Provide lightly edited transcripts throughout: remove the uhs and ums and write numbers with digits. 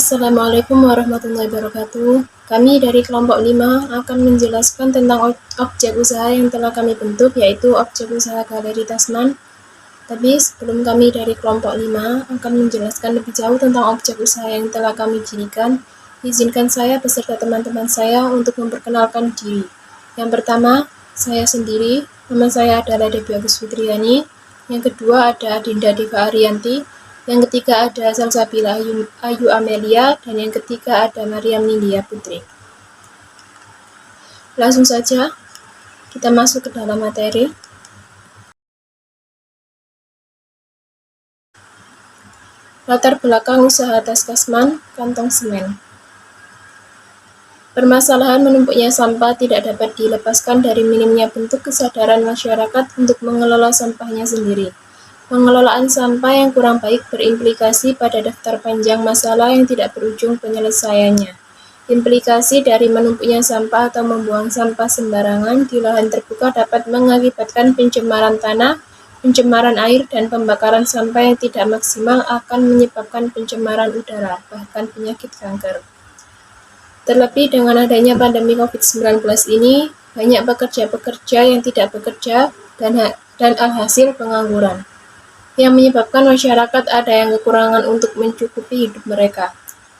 Assalamualaikum warahmatullahi wabarakatuh. Kami dari kelompok 5 akan menjelaskan tentang objek usaha yang telah kami bentuk, yaitu objek usaha Galeri Tasman. Tapi sebelum kami dari kelompok 5 akan menjelaskan lebih jauh tentang objek usaha yang telah kami dirikan, izinkan saya beserta teman-teman saya untuk memperkenalkan diri. Yang pertama, saya sendiri, nama saya adalah Debbie Agus Fitriani. Yang kedua ada Adinda Deva Ariyanti. Yang ketiga ada Salsabila Ayu Amelia, dan yang ketiga ada Mariam Nindya Putri. Langsung saja kita masuk ke dalam materi. Latar belakang usaha tas Tasman, kantong semen. Permasalahan menumpuknya sampah tidak dapat dilepaskan dari minimnya bentuk kesadaran masyarakat untuk mengelola sampahnya sendiri. Pengelolaan sampah yang kurang baik berimplikasi pada daftar panjang masalah yang tidak berujung penyelesaiannya. Implikasi dari menumpuknya sampah atau membuang sampah sembarangan di lahan terbuka dapat mengakibatkan pencemaran tanah, pencemaran air, dan pembakaran sampah yang tidak maksimal akan menyebabkan pencemaran udara, bahkan penyakit kanker. Terlebih dengan adanya pandemi COVID-19 ini, banyak pekerja-pekerja yang tidak bekerja dan alhasil pengangguran, yang menyebabkan masyarakat ada yang kekurangan untuk mencukupi hidup mereka.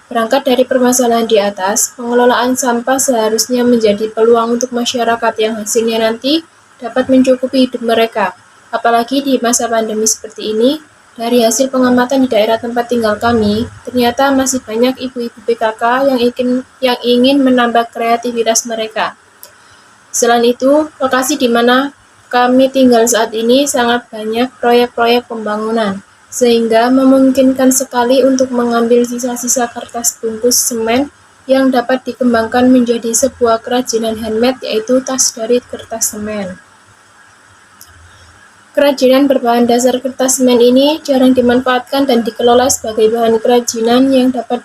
Berangkat dari permasalahan di atas, pengelolaan sampah seharusnya menjadi peluang untuk masyarakat yang hasilnya nanti dapat mencukupi hidup mereka. Apalagi di masa pandemi seperti ini, dari hasil pengamatan di daerah tempat tinggal kami, ternyata masih banyak ibu-ibu PKK yang ingin menambah kreativitas mereka. Selain itu, lokasi di mana kami tinggal saat ini sangat banyak proyek-proyek pembangunan, sehingga memungkinkan sekali untuk mengambil sisa-sisa kertas bungkus semen yang dapat dikembangkan menjadi sebuah kerajinan handmade, yaitu tas dari kertas semen. Kerajinan berbahan dasar kertas semen ini jarang dimanfaatkan dan dikelola sebagai bahan kerajinan yang dapat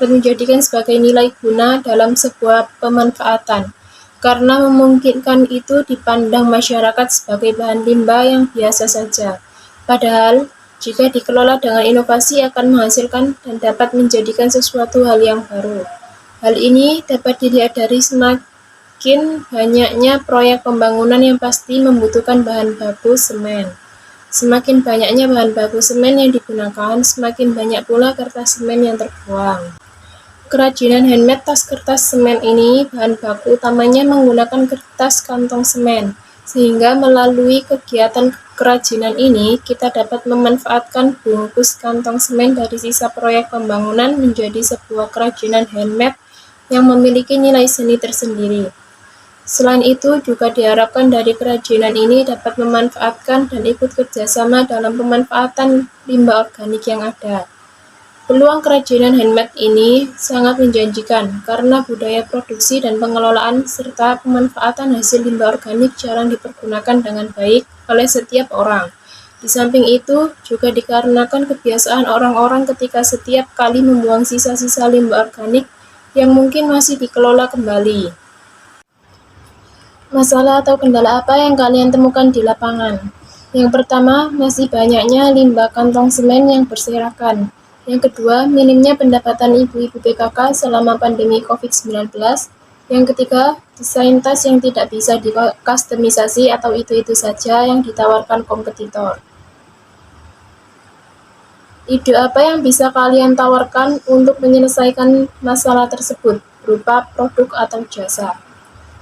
menjadikan sebagai nilai guna dalam sebuah pemanfaatan, karena memungkinkan itu dipandang masyarakat sebagai bahan limbah yang biasa saja. Padahal, jika dikelola dengan inovasi akan menghasilkan dan dapat menjadikan sesuatu hal yang baru. Hal ini dapat dilihat dari semakin banyaknya proyek pembangunan yang pasti membutuhkan bahan baku semen. Semakin banyaknya bahan baku semen yang digunakan, semakin banyak pula kertas semen yang terbuang. Kerajinan handmade tas kertas semen ini bahan baku utamanya menggunakan kertas kantong semen, sehingga melalui kegiatan kerajinan ini kita dapat memanfaatkan bungkus kantong semen dari sisa proyek pembangunan menjadi sebuah kerajinan handmade yang memiliki nilai seni tersendiri. Selain itu, juga diharapkan dari kerajinan ini dapat memanfaatkan dan ikut kerjasama dalam pemanfaatan limbah organik yang ada. Peluang kerajinan handmade ini sangat menjanjikan karena budaya produksi dan pengelolaan serta pemanfaatan hasil limbah organik jarang dipergunakan dengan baik oleh setiap orang. Di samping itu, juga dikarenakan kebiasaan orang-orang ketika setiap kali membuang sisa-sisa limbah organik yang mungkin masih dikelola kembali. Masalah atau kendala apa yang kalian temukan di lapangan? Yang pertama, masih banyaknya limbah kantong semen yang berserakan. Yang kedua, minimnya pendapatan ibu-ibu PKK selama pandemi COVID-19. Yang ketiga, desain tas yang tidak bisa dikustomisasi atau itu-itu saja yang ditawarkan kompetitor. Ide apa yang bisa kalian tawarkan untuk menyelesaikan masalah tersebut, berupa produk atau jasa?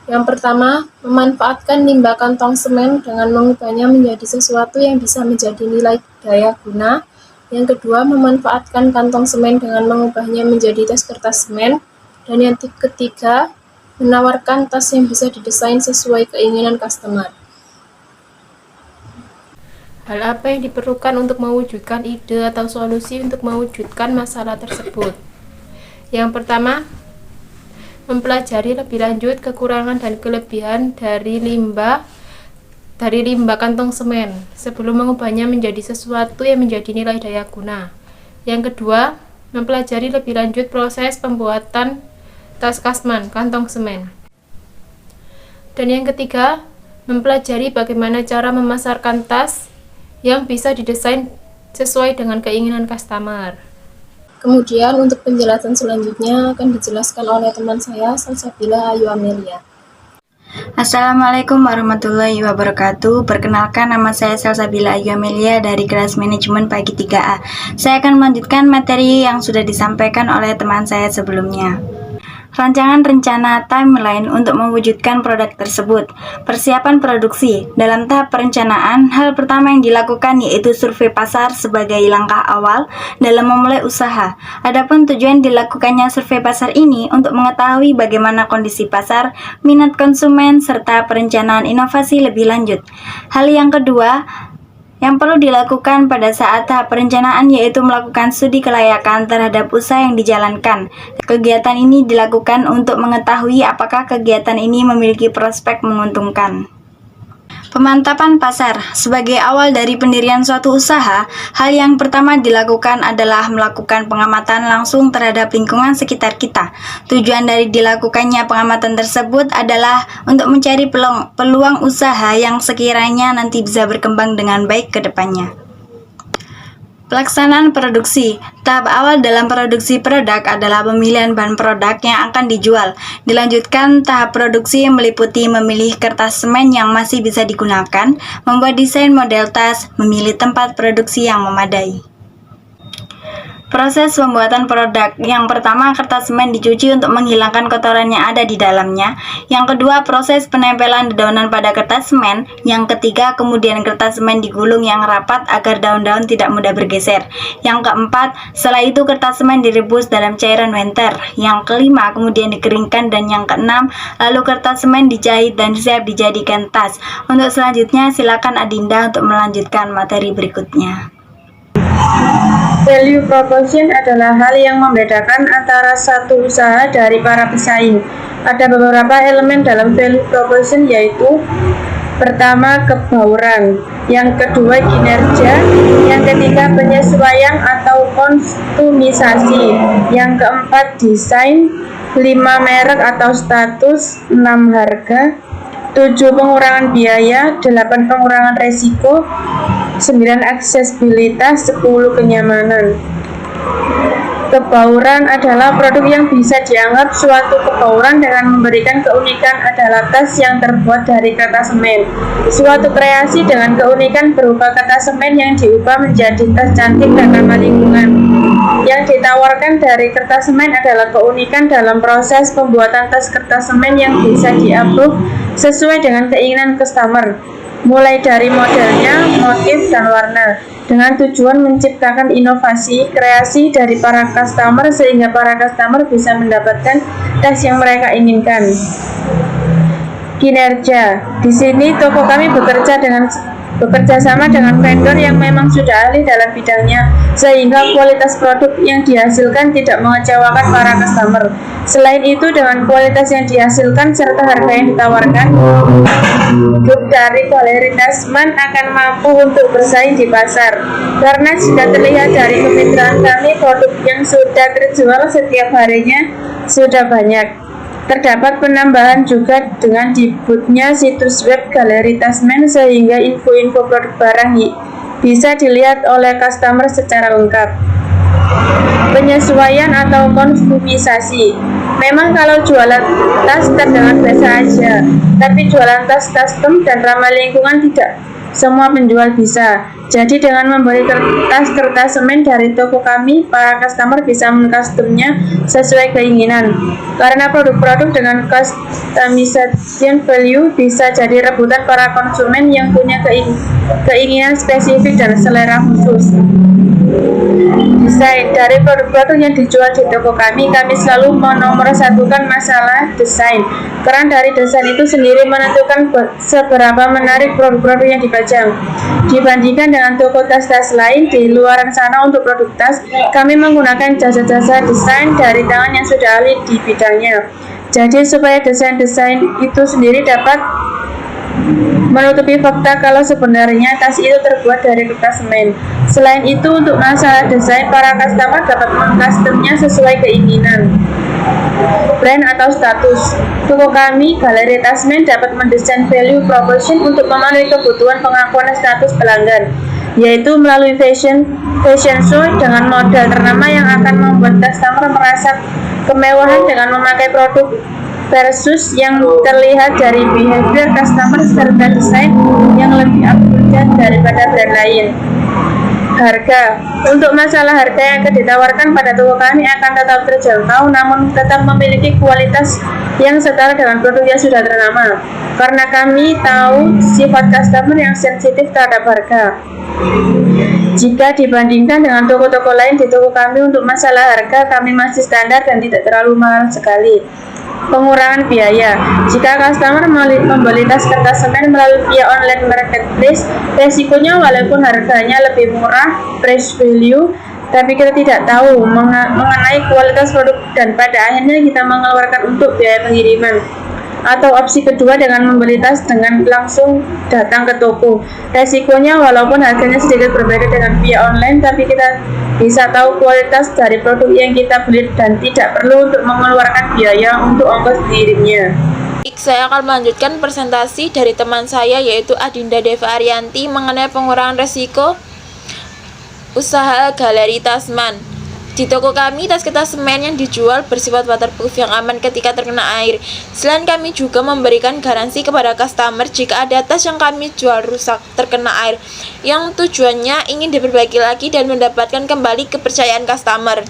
Yang pertama, memanfaatkan limbah kantong semen dengan mengubahnya menjadi sesuatu yang bisa menjadi nilai daya guna. Yang kedua, memanfaatkan kantong semen dengan mengubahnya menjadi tas kertas semen. Dan yang ketiga, menawarkan tas yang bisa didesain sesuai keinginan customer. Hal apa yang diperlukan untuk mewujudkan ide atau solusi untuk mewujudkan masalah tersebut? Yang pertama, mempelajari lebih lanjut kekurangan dan kelebihan dari limbah kantong semen sebelum mengubahnya menjadi sesuatu yang menjadi nilai daya guna. Yang kedua, mempelajari lebih lanjut proses pembuatan tas Tasman kantong semen. Dan yang ketiga, mempelajari bagaimana cara memasarkan tas yang bisa didesain sesuai dengan keinginan customer. Kemudian untuk penjelasan selanjutnya akan dijelaskan oleh teman saya, Salsabila Ayu Amelia. Assalamualaikum warahmatullahi wabarakatuh. Perkenalkan, nama saya Salsabila Ayu Amelia dari kelas manajemen pagi 3A. Saya akan melanjutkan materi yang sudah disampaikan oleh teman saya sebelumnya. Rancangan rencana timeline untuk mewujudkan produk tersebut. Persiapan produksi. Dalam tahap perencanaan, hal pertama yang dilakukan yaitu survei pasar sebagai langkah awal dalam memulai usaha. Adapun tujuan dilakukannya survei pasar ini untuk mengetahui bagaimana kondisi pasar, minat konsumen, serta perencanaan inovasi lebih lanjut. Hal yang kedua yang perlu dilakukan pada saat tahap perencanaan yaitu melakukan studi kelayakan terhadap usaha yang dijalankan. Kegiatan ini dilakukan untuk mengetahui apakah kegiatan ini memiliki prospek menguntungkan. Pemantapan pasar. Sebagai awal dari pendirian suatu usaha, hal yang pertama dilakukan adalah melakukan pengamatan langsung terhadap lingkungan sekitar kita. Tujuan dari dilakukannya pengamatan tersebut adalah untuk mencari peluang usaha yang sekiranya nanti bisa berkembang dengan baik ke depannya. Pelaksanaan produksi. Tahap awal dalam produksi produk adalah pemilihan bahan produk yang akan dijual. Dilanjutkan tahap produksi yang meliputi memilih kertas semen yang masih bisa digunakan, membuat desain model tas, memilih tempat produksi yang memadai. Proses pembuatan produk. Yang pertama, kertas semen dicuci untuk menghilangkan kotoran yang ada di dalamnya. Yang kedua, proses penempelan dedaunan pada kertas semen. Yang ketiga, kemudian kertas semen digulung yang rapat agar daun-daun tidak mudah bergeser. Yang keempat, setelah itu kertas semen direbus dalam cairan wenter. Yang kelima, kemudian dikeringkan, dan yang keenam, lalu kertas semen dijahit dan siap dijadikan tas. Untuk selanjutnya, silakan Adinda untuk melanjutkan materi berikutnya. Value proposition adalah hal yang membedakan antara satu usaha dari para pesaing. Ada beberapa elemen dalam value proposition yaitu pertama, kebauran, yang kedua, kinerja, yang ketiga, penyesuaian atau konsumisasi, yang keempat, desain, 5, merek atau status, 6, harga, 7, pengurangan biaya, 8, pengurangan resiko, 9, aksesibilitas, 10, kenyamanan. Kebauran adalah produk yang bisa dianggap suatu kebauran dengan memberikan keunikan adalah tas yang terbuat dari kertas semen. Suatu kreasi dengan keunikan berupa kertas semen yang diubah menjadi tas cantik dan ramah lingkungan. Yang ditawarkan dari kertas semen adalah keunikan dalam proses pembuatan tas kertas semen yang bisa di-approve sesuai dengan keinginan customer, mulai dari modelnya, motif, dan warna, dengan tujuan menciptakan inovasi, kreasi dari para customer sehingga para customer bisa mendapatkan tas yang mereka inginkan. Kinerja. Di sini toko kami bekerja sama dengan vendor yang memang sudah ahli dalam bidangnya, sehingga kualitas produk yang dihasilkan tidak mengecewakan para customer. Selain itu, dengan kualitas yang dihasilkan serta harga yang ditawarkan, grup dari Galeri Tasman akan mampu untuk bersaing di pasar. Karena jika terlihat dari kemitraan kami, produk yang sudah terjual setiap harinya sudah banyak. Terdapat penambahan juga dengan dibuatnya situs web Galeri Tasman sehingga info-info produk barang bisa dilihat oleh customer secara lengkap. Penyesuaian atau konsumisasi. Memang kalau jualan tas terdengar biasa aja, tapi jualan tas custom dan ramah lingkungan tidak semua penjual bisa. Jadi dengan membeli kertas semen dari toko kami, para customer bisa mengcustomnya sesuai keinginan. Karena produk-produk dengan customization value bisa jadi rebutan para konsumen yang punya keinginan spesifik dan selera khusus. Desain. Dari produk-produk yang dijual di toko kami selalu menomorsatukan masalah desain. Peran dari desain itu sendiri menentukan seberapa menarik produk-produk yang dipajang. Dibandingkan dengan toko tas-tas lain di luar sana untuk produk tas, kami menggunakan jasa-jasa desain dari tangan yang sudah ahli di bidangnya. Jadi supaya desain-desain itu sendiri dapat menutupi fakta kalau sebenarnya tas itu terbuat dari kertas semen. Selain itu, untuk masalah desain, para customer dapat mengcustomnya sesuai keinginan. Brand atau status. Toko kami, Galeri Tasman, dapat mendesain value proposition untuk memenuhi kebutuhan pengakuan status pelanggan. yaitu melalui fashion show dengan model ternama yang akan membuat customer merasa kemewahan dengan memakai produk versus yang terlihat dari behavior customer serta desain yang lebih up-to-date daripada brand lain. Harga. Untuk masalah harga yang ditawarkan pada toko kami akan tetap terjangkau namun tetap memiliki kualitas yang setara dengan produk yang sudah ternama. Karena kami tahu sifat customer yang sensitif terhadap harga. Jika dibandingkan dengan toko-toko lain di toko kami untuk masalah harga kami masih standar dan tidak terlalu mahal sekali. Pengurangan biaya. Jika customer membeli tas kertas semen melalui via online marketplace, resikonya walaupun harganya lebih murah, price value, tapi kita tidak tahu mengenai kualitas produk dan pada akhirnya kita mengeluarkan untuk biaya pengiriman. Atau opsi kedua dengan membeli tas dengan langsung datang ke toko. Resikonya walaupun harganya sedikit berbeda dengan via online, tapi kita bisa tahu kualitas dari produk yang kita beli dan tidak perlu untuk mengeluarkan biaya untuk ongkos kirimnya. Saya akan melanjutkan presentasi dari teman saya yaitu Adinda Deva Arianti mengenai pengurangan resiko usaha Galeri Tasman. Di toko kami, tas kertas semen yang dijual bersifat waterproof yang aman ketika terkena air. Selain kami juga memberikan garansi kepada customer jika ada tas yang kami jual rusak terkena air, yang tujuannya ingin diperbaiki lagi dan mendapatkan kembali kepercayaan customer.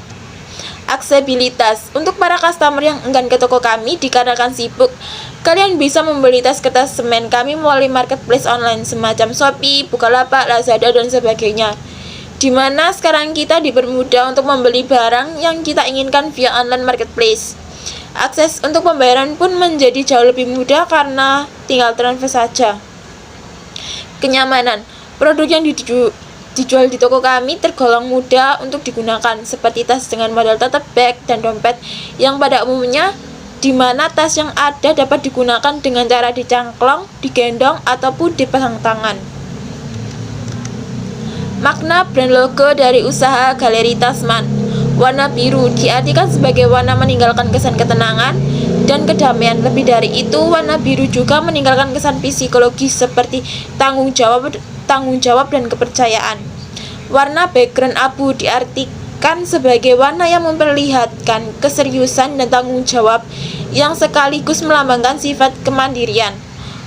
Aksesibilitas. Untuk para customer yang enggan ke toko kami dikarenakan sibuk, kalian bisa membeli tas kertas semen kami melalui marketplace online semacam Shopee, Bukalapak, Lazada, dan sebagainya. Di mana sekarang kita dipermudah untuk membeli barang yang kita inginkan via online marketplace. Akses untuk pembayaran pun menjadi jauh lebih mudah karena tinggal transfer saja. Kenyamanan. Produk yang dijual di toko kami tergolong mudah untuk digunakan, seperti tas dengan model tote bag dan dompet yang pada umumnya di mana tas yang ada dapat digunakan dengan cara dicangklong, digendong, ataupun dipasang tangan. Makna brand logo dari usaha Galeri Tasman. Warna biru diartikan sebagai warna meninggalkan kesan ketenangan dan kedamaian. Lebih dari itu, warna biru juga meninggalkan kesan psikologis seperti tanggung jawab dan kepercayaan. Warna background abu diartikan sebagai warna yang memperlihatkan keseriusan dan tanggung jawab yang sekaligus melambangkan sifat kemandirian.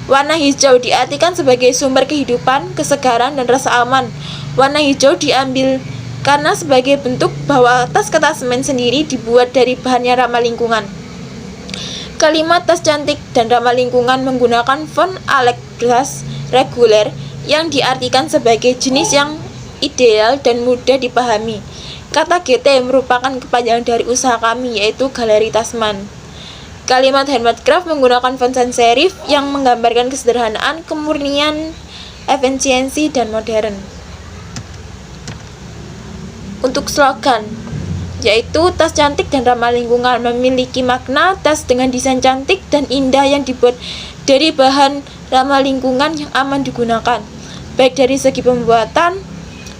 Warna hijau diartikan sebagai sumber kehidupan, kesegaran, dan rasa aman. Warna hijau diambil karena sebagai bentuk bahwa tas kertas semen sendiri dibuat dari bahan yang ramah lingkungan. Kalimat tas cantik dan ramah lingkungan menggunakan font Allegra reguler yang diartikan sebagai jenis yang ideal dan mudah dipahami. Kata GT merupakan kepanjangan dari usaha kami yaitu Galeri Tasman. Kalimat Hermetcraft menggunakan font sans serif yang menggambarkan kesederhanaan, kemurnian, efisiensi, dan modern. Untuk slogan, yaitu tas cantik dan ramah lingkungan, memiliki makna tas dengan desain cantik dan indah yang dibuat dari bahan ramah lingkungan yang aman digunakan, baik dari segi pembuatan,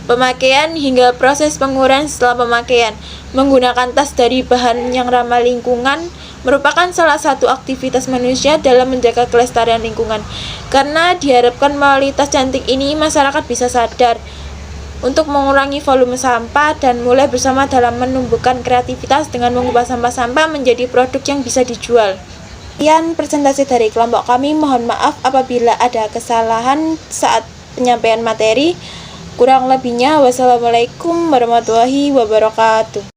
pemakaian, hingga proses pengurahan setelah pemakaian. Menggunakan tas dari bahan yang ramah lingkungan merupakan salah satu aktivitas manusia dalam menjaga kelestarian lingkungan, karena diharapkan melalui tas cantik ini masyarakat bisa sadar untuk mengurangi volume sampah dan mulai bersama dalam menumbuhkan kreativitas dengan mengubah sampah-sampah menjadi produk yang bisa dijual. Sekian presentasi dari kelompok kami, mohon maaf apabila ada kesalahan saat penyampaian materi. Kurang lebihnya, wassalamualaikum warahmatullahi wabarakatuh.